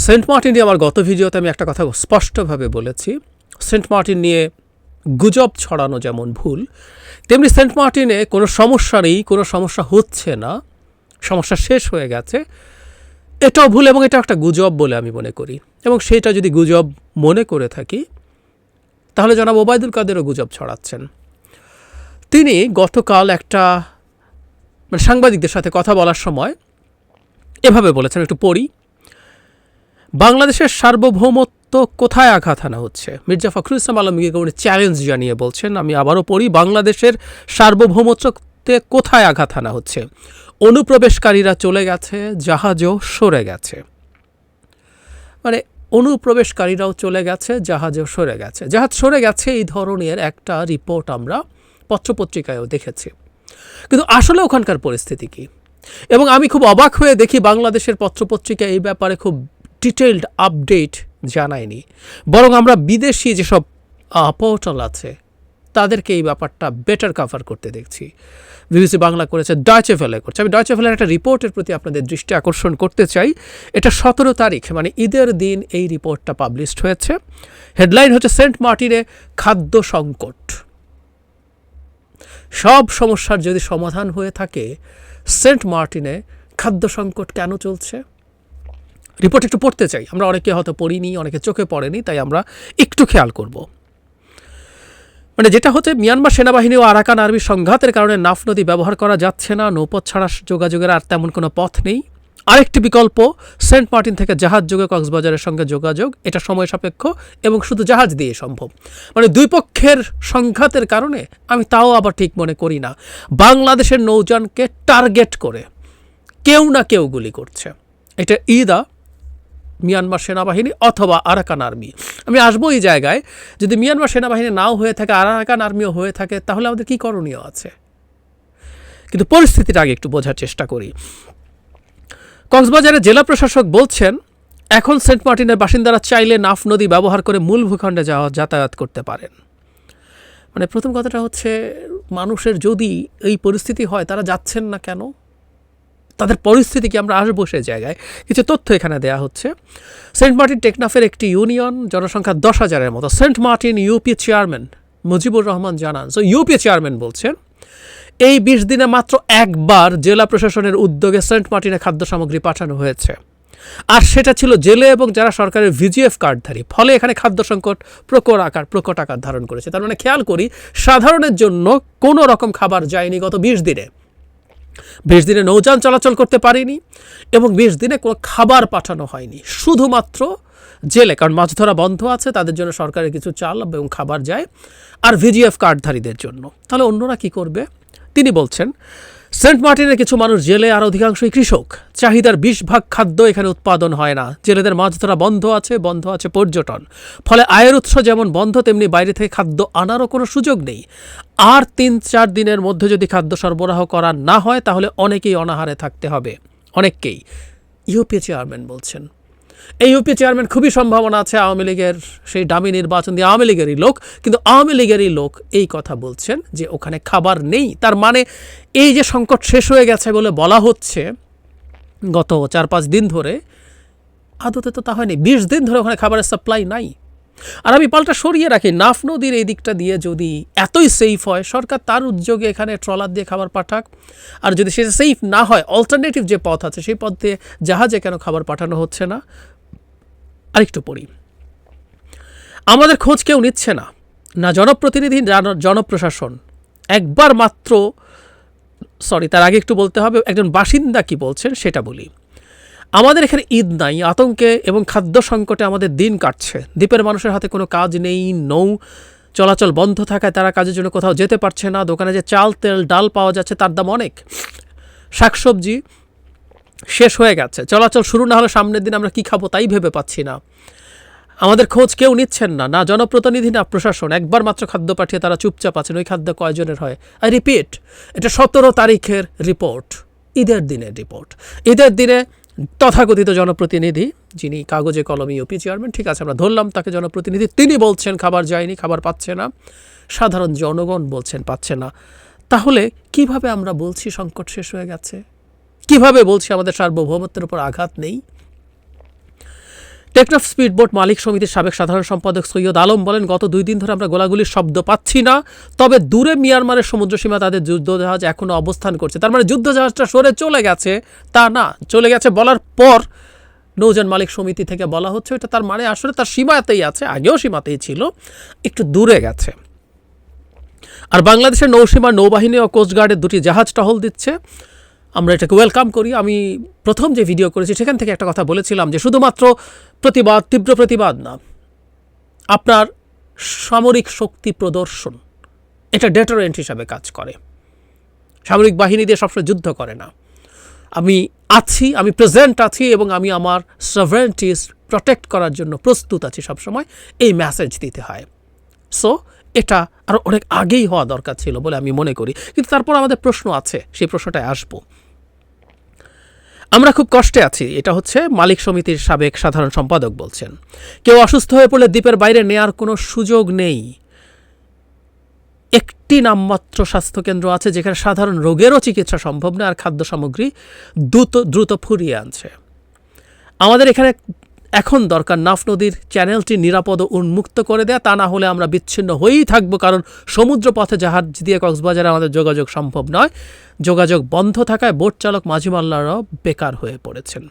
Saint Martin নিয়ে আমার গত ভিডিওতে আমি একটা কথা স্পষ্টভাবে বলেছি, সেন্ট মার্টিন নিয়ে গুজব ছড়ানো যেমন ভুল, তেমনি সেন্ট মার্টিনে কোনো সমস্যা নেই, কোনো সমস্যা হচ্ছে না, সমস্যা শেষ হয়ে গেছে, এটাও ভুল এবং এটা একটা গুজব বলে আমি মনে করি। এবং সেটা যদি গুজব মনে করে থাকি তাহলে জনাব ওবায়দুল কাদেরও গুজব ছড়াচ্ছেন। তিনি গতকাল একটা সাংবাদিকদের সাথে কথা বলার সময় এভাবে বলেছেন, একটু পড়ি। বাংলাদেশের সার্বভৌমত্ব কোথায় আঘাত হানা হচ্ছে? মির্জা ফখরুল ইসলাম আলমগীরকে উনি চ্যালেঞ্জ জানিয়ে বলছেন, আমি আবারও পড়ি, বাংলাদেশের সার্বভৌমত্বে কোথায় আঘাত হানা হচ্ছে? অনুপ্রবেশকারীরা চলে গেছে, জাহাজও সরে গেছে। মানে অনুপ্রবেশকারীরাও চলে গেছে, জাহাজও সরে গেছে। জাহাজ সরে গেছে এই ধরনের একটা রিপোর্ট আমরা পত্রপত্রিকায়ও দেখেছি, কিন্তু আসলে ওখানকার পরিস্থিতি কী? এবং আমি খুব অবাক হয়ে দেখি বাংলাদেশের পত্রপত্রিকা এই ব্যাপারে খুব ডিটেইলড আপডেট জানায়নি, বরং আমরা বিদেশি যেসব পোর্টাল আছে তাদেরকে এই ব্যাপারটা বেটার কভার করতে দেখছি। বিবিসি বাংলা করেছে, ডয়চে ভেলে করছে। আমি ডয়চে ভেলের একটা রিপোর্টের প্রতি আপনাদের দৃষ্টি আকর্ষণ করতে চাই। এটা 17 তারিখ, মানে ঈদের দিন এই রিপোর্টটা পাবলিশড হয়েছে। হেডলাইন হচ্ছে, সেন্ট মার্টিনে খাদ্য সংকট। সব সমস্যার যদি সমাধান হয়ে থাকে, সেন্ট মার্টিনে খাদ্য সংকট কেন চলছে? রিপোর্ট একটু পড়তে চাই, আমরা অনেকে হয়তো পড়িনি, অনেকে চোখে পড়েনি, তাই আমরা একটু খেয়াল করব। মানে যেটা হচ্ছে, মিয়ানমার সেনাবাহিনী ও আরাকান আর্মির সংঘাতের কারণে নাফ নদী ব্যবহার করা যাচ্ছে না, নৌপথ ছাড়া যোগাযোগের আর তেমন কোনো পথ নেই। আরেকটি বিকল্প, সেন্ট মার্টিন থেকে জাহাজ যোগে কক্সবাজারের সঙ্গে যোগাযোগ, এটা সময় সাপেক্ষ এবং শুধু জাহাজ দিয়ে সম্ভব। মানে দুই পক্ষের সংঘাতের কারণে আমি তাও আবার ঠিক মনে করি না বাংলাদেশের নৌযানকে টার্গেট করে কেউ না কেউ গুলি করছে। এটা ইদা মিয়ানমার সেনাবাহিনী অথবা আরাকান আর্মি। আমি আসবো এই জায়গায়, যদি মিয়ানমার সেনাবাহিনী নাও হয়ে থাকে, আরাকান আর্মিও হয়ে থাকে, তাহলে আমাদের কী করণীয় আছে? কিন্তু পরিস্থিতিটা আগে একটু বোঝার চেষ্টা করি। কক্সবাজারের জেলা প্রশাসক বলছেন, এখন সেন্ট মার্টিনের বাসিন্দারা চাইলে নাফ নদী ব্যবহার করে মূল ভূখণ্ডে যাতায়াত করতে পারেন। মানে প্রথম কথাটা হচ্ছে, মানুষের যদি এই পরিস্থিতি হয়, তারা যাচ্ছেন না কেন? তাদের পরিস্থিতি কি? আমরা আসবো সে জায়গায়। কিছু তথ্য এখানে দেয়া হচ্ছে। সেন্ট মার্টিন টেকনাফের একটি ইউনিয়ন, জনসংখ্যা 10,000-এর মতো। Saint Martin UP chairman Mujibur Rahman জানান, ইউপি চেয়ারম্যান বলছেন, এই 20 দিনে মাত্র একবার জেলা প্রশাসনের উদ্যোগে সেন্ট মার্টিনে খাদ্য সামগ্রী পাঠানো হয়েছে, আর সেটা ছিল জেলে এবং যারা সরকারের ভিজিএফ কার্ডধারী। ফলে এখানে খাদ্য সংকট প্রকট আকার ধারণ করেছে। তার মানে খেয়াল করি, সাধারণের জন্য কোনো রকম খাবার যায়নি গত 20 দিনে। 20 দিনে নৌযান চলাচল করতে পারেনি এবং 20 দিনে কোনো খাবার পাঠানো হয়নি, শুধুমাত্র জেলে, কারণ মাছ ধরা বন্ধ আছে, তাদের জন্য সরকারের কিছু চাল এবং খাবার যায়, আর ভিজিএফ কার্ডধারীদের জন্য। তাহলে অন্যরা কি করবে? তিনি বলছেন, সেন্ট মার্টিনের কিছু মানুষ জেলে, আর অধিকাংশই কৃষক। চাহিদার 20% খাদ্য এখানে উৎপাদন হয় না। জেলেদের মাছ ধরা বন্ধ আছে পর্যটন। ফলে আয়ের উৎস যেমন বন্ধ, তেমনি বাইরে থেকে খাদ্য আনারও কোনো সুযোগ নেই। আর 3-4 দিনের মধ্যে যদি খাদ্য সরবরাহ করা না হয়, তাহলে অনেকেই অনাহারে থাকতে হবে, অনেককেই। ইউপি চেয়ারম্যান বলছেন। এই ইউপি চেয়ারম্যান খুবই সম্ভাবনা আছে আওয়ামী লীগের সেই ডামি নির্বাচন দিয়ে আওয়ামী লীগেরই লোক, কিন্তু আওয়ামী লীগেরই লোক এই কথা বলছেন যে ওখানে খাবার নেই। তার মানে এই যে সংকট শেষ হয়ে গেছে বলে বলা হচ্ছে গত 4-5 দিন ধরে, আদতে তো তা হয়নি। 20 দিন ধরে ওখানে খাবারের সাপ্লাই নাই। আর আমি পাল্টা সরিয়ে রাখি, নাফ নদীর এই দিকটা দিয়ে যদি এতই সেফ হয়, সরকার তার উদ্যোগে এখানে ট্রলার দিয়ে খাবার পাঠাক। আর যদি সেটা সেফ না হয়, অল্টারনেটিভ যে পথ আছে সেই পথ দিয়ে জাহাজে কেন খাবার পাঠানো হচ্ছে না? আরেকটু পড়ি। আমাদের খোঁজ কেউ নিচ্ছে না, না জনপ্রতিনিধি, না জনপ্রশাসন। একবার মাত্র, তার আগে একটু বলতে হবে একজন বাসিন্দা কি বলছেন সেটা বলি। আমাদের এখানে ঈদ নাই, আতঙ্কে এবং খাদ্য সংকটে আমাদের দিন কাটছে। দ্বীপের মানুষের হাতে কোনো কাজ নেই, নৌ চলাচল বন্ধ থাকায় তারা কাজের জন্য কোথাও যেতে পারছে না। দোকানে যে চাল, তেল, ডাল পাওয়া যাচ্ছে তার দাম অনেক। শাকসবজি শেষ হয়ে গেছে। চলাচল শুরু না হলে সামনের দিন আমরা কি খাবো তাই ভেবে পাচ্ছি না। আমাদের খোঁজ কেউ নিচ্ছেন না, না জনপ্রতিনিধি না প্রশাসন। একবার মাত্র খাদ্য পাঠিয়ে তারা চুপচাপ আছেন। ওই খাদ্য কয়জনের হয়? আই রিপিট, এটা 17 তারিখের রিপোর্ট, ঈদের দিনের রিপোর্ট। ঈদের দিনে তথাকথিত জনপ্রতিনিধি, যিনি কাগজে কলমে ইউপি চেয়ারম্যান, ঠিক আছে আমরা ধরলাম তাকে জনপ্রতিনিধি, তিনি বলছেন খাবার যায়নি, খাবার পাচ্ছে না। সাধারণ জনগণ বলছেন পাচ্ছে না। তাহলে কিভাবে আমরা বলছি সংকট শেষ হয়ে গেছে? কিভাবে বলছি আমাদের সার্বভৌমত্বের উপর আঘাত নেই? টেকনাফ স্পিডবোট মালিক সমিতির সাবেক সাধারণ সম্পাদক সৈয়দ আলম বলেন, গত 2 দিন ধরে আমরা গোলাগুলির শব্দ পাচ্ছি না, তবে দূরে মিয়ানমারের সমুদ্রসীমা তাদের যুদ্ধজাহাজ এখনো অবস্থান করছে। তার মানে যুদ্ধজাহাজটা সরে চলে গেছে তা না, চলে গেছে বলার পর নৌযান মালিক সমিতি থেকে বলা হচ্ছে এটা তার মানে আসলে তার সীমাতেই আছে, আগেও সীমাতেই ছিল, একটু দূরে গেছে। আর বাংলাদেশের নৌসীমা নৌবাহিনী ও কোস্টগার্ডের 2টি জাহাজ টহল দিচ্ছে, আমরা এটাকে ওয়েলকাম করি। আমি প্রথম যে ভিডিও করেছি সেখান থেকে একটা কথা বলেছিলাম যে শুধুমাত্র প্রতিবাদ, তীব্র প্রতিবাদ না, আপনার সামরিক শক্তি প্রদর্শন এটা ডেটারেন্ট হিসাবে কাজ করে। সামরিক বাহিনী দিয়ে সবসময় যুদ্ধ করে না। আমি আছি, আমি প্রেজেন্ট আছি এবং আমি আমার সভারেন্টিস প্রোটেক্ট করার জন্য প্রস্তুত আছি সবসময়, এই মেসেজ দিতে হয়। সো এটা আরও অনেক আগেই হওয়া দরকার ছিল বলে আমি মনে করি। কিন্তু তারপর আমাদের প্রশ্ন আছে, সেই প্রশ্নটায় আসবো। আমরা খুব কষ্টে আছি, এটা হচ্ছে মালিক সমিতির সাবেক সাধারণ সম্পাদক বলছেন। কেউ অসুস্থ হয়ে পড়লে দ্বীপের বাইরে নেয়ার কোনো সুযোগ নেই। একটি নামমাত্র স্বাস্থ্যকেন্দ্র আছে যেখানে সাধারণ রোগেরও চিকিৎসা সম্ভব না, আর খাদ্য সামগ্রী দ্রুত ফুরিয়ে আনছে। আমাদের এখানে এখন দরকার নাফ নদীর চ্যানেলটি নিরাপদ ও উন্মুক্ত করে দেয়া, তা না হলে আমরা বিচ্ছিন্ন হয়েই থাকবো, কারণ সমুদ্র পথে জাহাজ দিয়ে কক্সবাজারে আমাদের যোগাযোগ সম্ভব নয়। যোগাযোগ বন্ধ থাকায় বোট চালক মাঝি মাল্লারাও বেকার হয়ে পড়েছেন।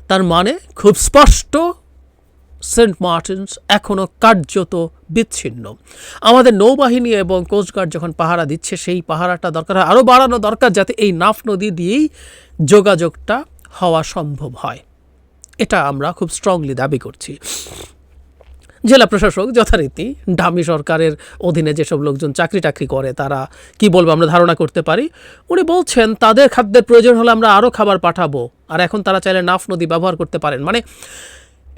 তার মানে খুব স্পষ্ট, সেন্ট মার্টিনস এখনও কার্যত বিচ্ছিন্ন। আমাদের নৌবাহিনী এবং কোস্টগার্ড যখন পাহারা দিচ্ছে, সেই পাহারাটা দরকার হয় আরও বাড়ানো দরকার, যাতে এই নাফ নদী দিয়েই যোগাযোগটা হওয়া সম্ভব হয়। এটা আমরা খুব স্ট্রংলি দাবি করছি। জেলা প্রশাসক যথারীতি ডামি সরকারের অধীনে যেসব লোকজন চাকরি টাকরি করে তারা কি বলবো আমরা ধারণা করতে পারি। উনি বলছেন তাদের খাদ্যের প্রয়োজন হলে আমরা আরও খাবার পাঠাবো, আর এখন তারা চাইলে নাফ নদী ব্যবহার করতে পারেন। মানে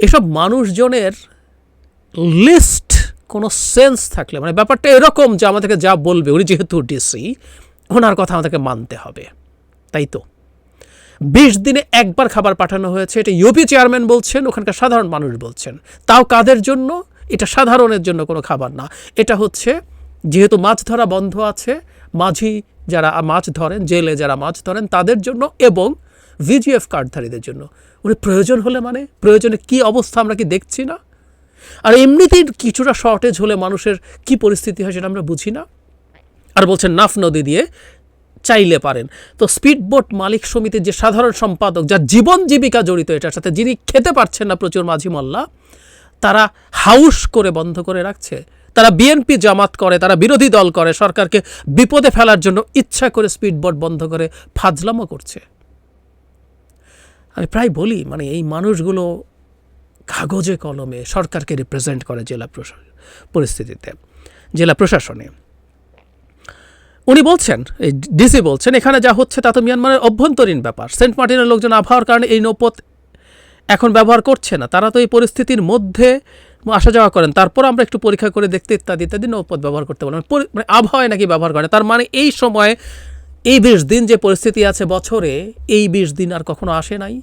এসব মানুষজনের লিস্ট কোনো সেন্স থাকলে, মানে ব্যাপারটা এরকম যে আমাদেরকে যা বলবে, উনি যেহেতু ডিসি, ওনার কথা আমাদেরকে মানতে হবে, তাই তো 20 দিনে একবার খাবার পাঠানো হয়েছে, এটা ইউপি চেয়ারম্যান বলছেন, ওখানকার সাধারণ মানুষ বলছেন। তাও কাদের জন্য? এটা সাধারণের জন্য কোনো খাবার না, এটা হচ্ছে যেহেতু মাছ ধরা বন্ধ আছে, মাঝি যারা মাছ ধরেন, জেলে যারা মাছ ধরেন তাদের জন্য এবং ভিজিএফ কার্ডধারীদের জন্য। উনি প্রয়োজন হলে, মানে প্রয়োজনে কি অবস্থা আমরা কি দেখছি না? আর এমনিতেই কিছুটা শর্টেজ হলে মানুষের কি পরিস্থিতি হয় সেটা আমরা বুঝি না। আর বলছেন নাফ নদী দিয়ে চাইলে পারেন। তো স্পিডবোট মালিক সমিতির যে সাধারণ সম্পাদক, যার জীবন জীবিকা জড়িত এটার সাথে, যিনি খেতে পারছেন না প্রচুর মাঝি মোল্লা, তারা হাউস করে বন্ধ করে রাখছে। তারা বিএনপি জামাত করে, তারা বিরোধী দল করে, সরকারকে বিপদে ফেলার জন্য ইচ্ছা করে স্পিডবোট বন্ধ করে ফাজলামো করছে। আমি প্রায় বলি, মানে এই মানুষগুলো কাগজে কলমে সরকারকে রিপ্রেজেন্ট করে জেলা পরিস্থিতিতে, জেলা প্রশাসনে। উনি বলছেন, এই ডিসি বলছেন, এখানে যা হচ্ছে তা তো মিয়ানমারের অভ্যন্তরীণ ব্যাপার। সেন্ট মার্টিনের লোকজন আবহাওয়ার কারণে এই নৌপথ এখন ব্যবহার করছে না, তারা তো এই পরিস্থিতির মধ্যে আসা যাওয়া করেন, তারপর আমরা একটু পরীক্ষা করে দেখতে ইত্যাদি ইত্যাদি নৌপথ ব্যবহার করতে পারলাম। মানে আবহাওয়ায় নাকি ব্যবহার করে, তার মানে এই সময় এই 20 দিন যে পরিস্থিতি আছে বছরে, এই 20 দিন আর কখনো আসে নাই,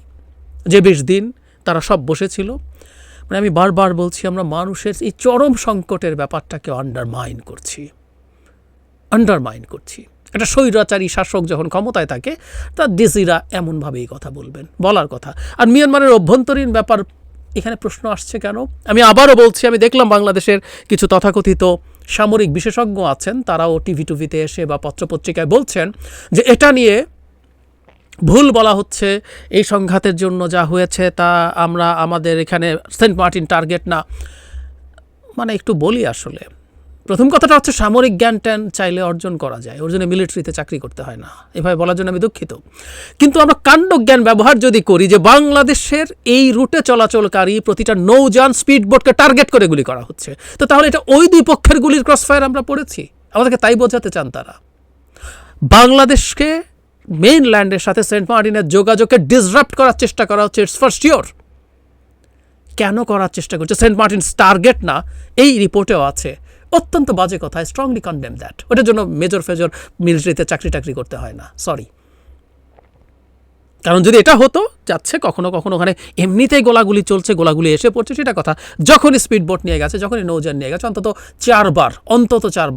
যে 20 দিন তারা সব বসেছিল। মানে আমি বারবার বলছি, আমরা মানুষের এই চরম সংকটের ব্যাপারটাকে আন্ডারমাইন করছি। একটা স্বৈরাচারী শাসক যখন ক্ষমতায় থাকে, তার ডিসিরা এমনভাবেই কথা বলবেন, বলার কথা। আর মিয়ানমারের অভ্যন্তরীণ ব্যাপার এখানে প্রশ্ন আসছে কেন? আমি আবারও বলছি, আমি দেখলাম বাংলাদেশের কিছু তথাকথিত সামরিক বিশেষজ্ঞ আছেন, তারাও টিভিতে এসে বা পত্রপত্রিকায় বলছেন যে এটা নিয়ে ভুল বলা হচ্ছে, এই সংঘাতের জন্য যা হয়েছে তা আমরা আমাদের এখানে সেন্ট মার্টিন টার্গেট না। মানে একটু বলি, আসলে প্রথম কথাটা হচ্ছে সামরিক জ্ঞান ট্যান চাইলে অর্জন করা যায়, ওর জন্য মিলিটারিতে চাকরি করতে হয় না, এভাবে বলার জন্য আমি দুঃখিত। কিন্তু আমরা কাণ্ডজ্ঞান ব্যবহার যদি করি যে বাংলাদেশের এই রুটে চলাচলকারী প্রতিটা নৌযান স্পিডবোটকে টার্গেট করে গুলি করা হচ্ছে, তো তাহলে এটা ওই দুই পক্ষের গুলির ক্রসফায়ার আমরা পড়েছি। আমাদেরকে তাই বোঝাতে চান তারা। বাংলাদেশকে মেইনল্যান্ডের সাথে সেন্ট মার্টিনের যোগাযোগকে ডিসরাপ্ট করার চেষ্টা করা হচ্ছে, ইটস ফর শিওর। কেন করার চেষ্টা করছে? সেন্ট মার্টিনস টার্গেট না, এই রিপোর্টেও আছে। অত্যন্ত বাজে কথা, আই স্ট্রংলি কন্ডেম দ্যাট। ওটার জন্য মেজর মিলিটারিতে চাকরি টাকরি করতে হয় না, সরি। কারণ যদি এটা হতো, যাচ্ছে কখনো কখনো ওখানে এমনিতেই গোলাগুলি চলছে, গোলাগুলি এসে পড়ছে, সেটা কথা। যখনই স্পিডবোট নিয়ে গেছে, যখনই নৌযান নিয়ে গেছে, অন্তত 4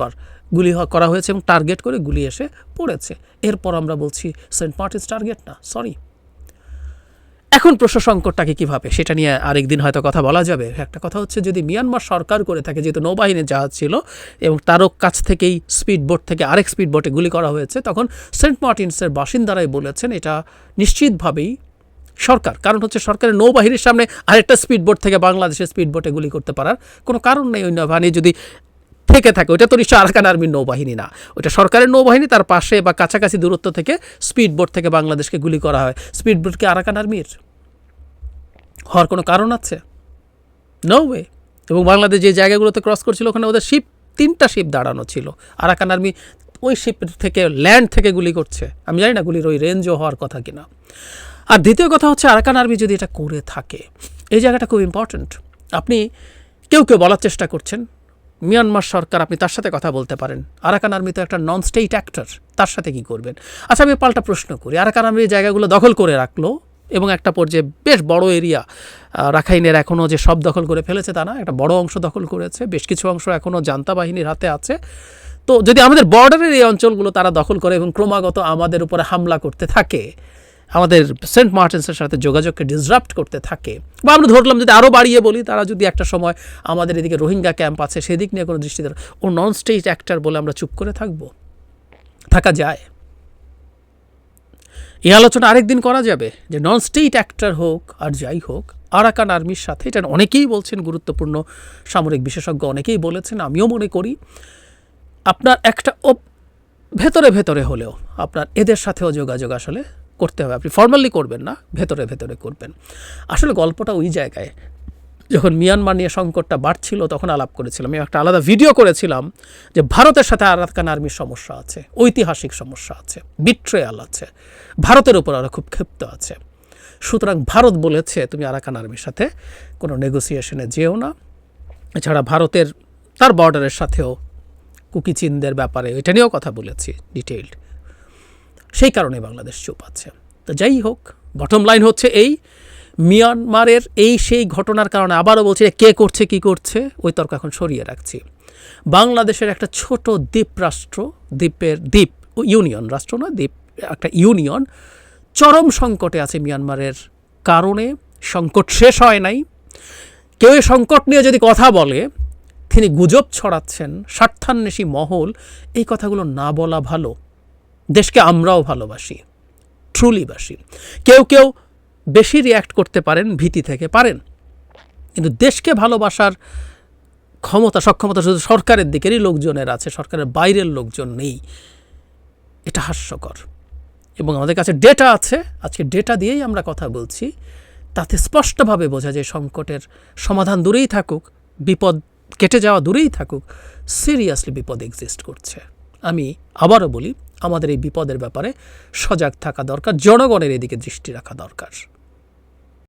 বার গুলি করা হয়েছে এবং টার্গেট করে গুলি এসে পড়েছে। এরপর আমরা বলছি সেন্ট মার্টিনস টার্গেট না, সরি। এখন প্রশ্ন সংকটটাকে কীভাবে, সেটা নিয়ে আরেকদিন হয়তো কথা বলা যাবে। একটা কথা হচ্ছে, যদি মিয়ানমার সরকার করে থাকে, যেহেতু নৌবাহিনীর জাহাজ ছিল এবং তারও কাছ থেকেই স্পিড বোট থেকে আরেক স্পিড বোটে গুলি করা হয়েছে, তখন সেন্ট মার্টিনসের বাসিন্দারাই বলেছেন এটা নিশ্চিতভাবেই সরকার। কারণ হচ্ছে সরকারের নৌবাহিনীর সামনে আরেকটা স্পিড বোট থেকে বাংলাদেশের স্পিড বোটে গুলি করতে পারার কোনো কারণ নেই। ওই নৌবাহিনী যদি থেকে থাকে, ওইটা তো নিশ্চয়ই আরাকান আর্মির নৌবাহিনী না, ওইটা সরকারের নৌবাহিনী। তার পাশে বা কাছাকাছি দূরত্ব থেকে স্পিড বোট থেকে বাংলাদেশকে গুলি করা হয়। স্পিড বোট কি আরাকান আর্মির হওয়ার কোনো কারণ আছে? No way. এবং বাংলাদেশ যে জায়গাগুলোতে ক্রস করছিল, ওখানে ওদের শিপ, 3টা শিপ দাঁড়ানো ছিল। আরাকান আর্মি ওই শিপ থেকে, ল্যান্ড থেকে গুলি করছে। আমি জানি না গুলির ওই রেঞ্জও হওয়ার কথা কিনা। আর দ্বিতীয় কথা হচ্ছে, আরাকান আর্মি যদি এটা করে থাকে, এই জায়গাটা খুব ইম্পর্ট্যান্ট। আপনি কেউ বলার চেষ্টা করছেন মিয়ানমার সরকার, আপনি তার সাথে কথা বলতে পারেন। আরাকান আর্মি তো একটা নন স্টেট অ্যাক্টর, তার সাথে কি করবেন? আচ্ছা, আমি পাল্টা প্রশ্ন করি, আরাকান আর্মি জায়গাগুলো দখল করে রাখলো এবং একটা পর্যায়ে বেশ বড় এরিয়া, রাখাইনের এখনও যে সব দখল করে ফেলেছে তা না, একটা বড় অংশ দখল করেছে, বেশ কিছু অংশ এখনও জান্তা বাহিনীর হাতে আছে। তো যদি আমাদের বর্ডারের এই অঞ্চলগুলো তারা দখল করে এবং ক্রমাগত আমাদের উপরে হামলা করতে থাকে, আমাদের সেন্ট মার্টিনসের সাথে যোগাযোগকে ডিসরাপ্ট করতে থাকে, বা আমরা ধরলাম যদি আরও বাড়িয়ে বলি, তারা যদি একটা সময় আমাদের এদিকে রোহিঙ্গা ক্যাম্প আছে সেদিক নিয়ে কোনো দৃষ্টি দেয়, ও নন স্টেট অ্যাক্টর বলে আমরা চুপ করে থাকা যায়? এই আলোচনা আরেকদিন করা যাবে যে নন স্টেট অ্যাক্টর হোক আর যাই হোক, আরাকান আর্মির সাথে, এটা অনেকেই বলছেন, গুরুত্বপূর্ণ সামরিক বিশেষজ্ঞ অনেকেই বলেছেন, আমিও মনে করি আপনার একটা ভেতরে হলেও আপনার এদের সাথেও যোগাযোগ আসলে করতে হবে। আপনি ফর্মালি করবেন না, ভেতরে করবেন। আসলে গল্পটা ওই জায়গায়, যখন মিয়ানমার নিয়ে সংকটটা বাড়ছিল তখন আলাপ করেছিলাম। আমি একটা আলাদা ভিডিও করেছিলাম যে ভারতের সাথে আরাকান আর্মির সমস্যা আছে, ঐতিহাসিক সমস্যা আছে, বিট্রেয়াল আছে, ভারতের উপর ওরা খুব ক্ষিপ্ত আছে। সুতরাং ভারত বলেছে তুমি আরাকান আর্মির সাথে কোনো নেগোসিয়েশনে যেও না। এছাড়া ভারতের তার বর্ডারের সাথেও কুকিচিনদের ব্যাপারে এটা নিয়েও কথা বলেছি ডিটেইলড। সেই কারণে বাংলাদেশ চুপ আছে। তো যাই হোক, বটম লাইন হচ্ছে এই, মিয়ানমারের সেই ঘটনার কারণে আবারও বলছি, কে করছে কি করছে ওই তর্ক এখন সরিয়ে রাখছি। বাংলাদেশের একটা ছোট দ্বীপ রাষ্ট্র, দ্বীপ ইউনিয়ন, রাষ্ট্র না দ্বীপ, একটা ইউনিয়ন চরম সংকটে আছে মিয়ানমারের কারণে। সংকট শেষ হয় নাই। কেউ এই সংকট নিয়ে যদি কথা বলে, তিনি গুজব ছড়াচ্ছেন, স্বার্থান্বেষী মহল, এই কথাগুলো না বলা ভালো। দেশকে আমরাও ভালোবাসি, ট্রুলি বাসি। কেউ বেশি রিয়্যাক্ট করতে পারেন, ভীতি থেকে পারেন, কিন্তু দেশকে ভালোবাসার সক্ষমতা শুধু সরকারের দিকেরই লোকজনের আছে, সরকারের বাইরের লোকজন নেই। এটা হাস্যকর। এবং আমাদের কাছে ডেটা আছে, আজকে ডেটা দিয়েই আমরা কথা বলছি। তাতে স্পষ্টভাবে বোঝা যায় সংকটের সমাধান দূরেই থাকুক, বিপদ কেটে যাওয়া দূরেই থাকুক, সিরিয়াসলি বিপদ এক্সিস্ট করছে। আমি আবারও বলি, আমাদের এই বিপদের ব্যাপারে সজাগ থাকা দরকার, জনগণের এদিকে দৃষ্টি রাখা দরকার।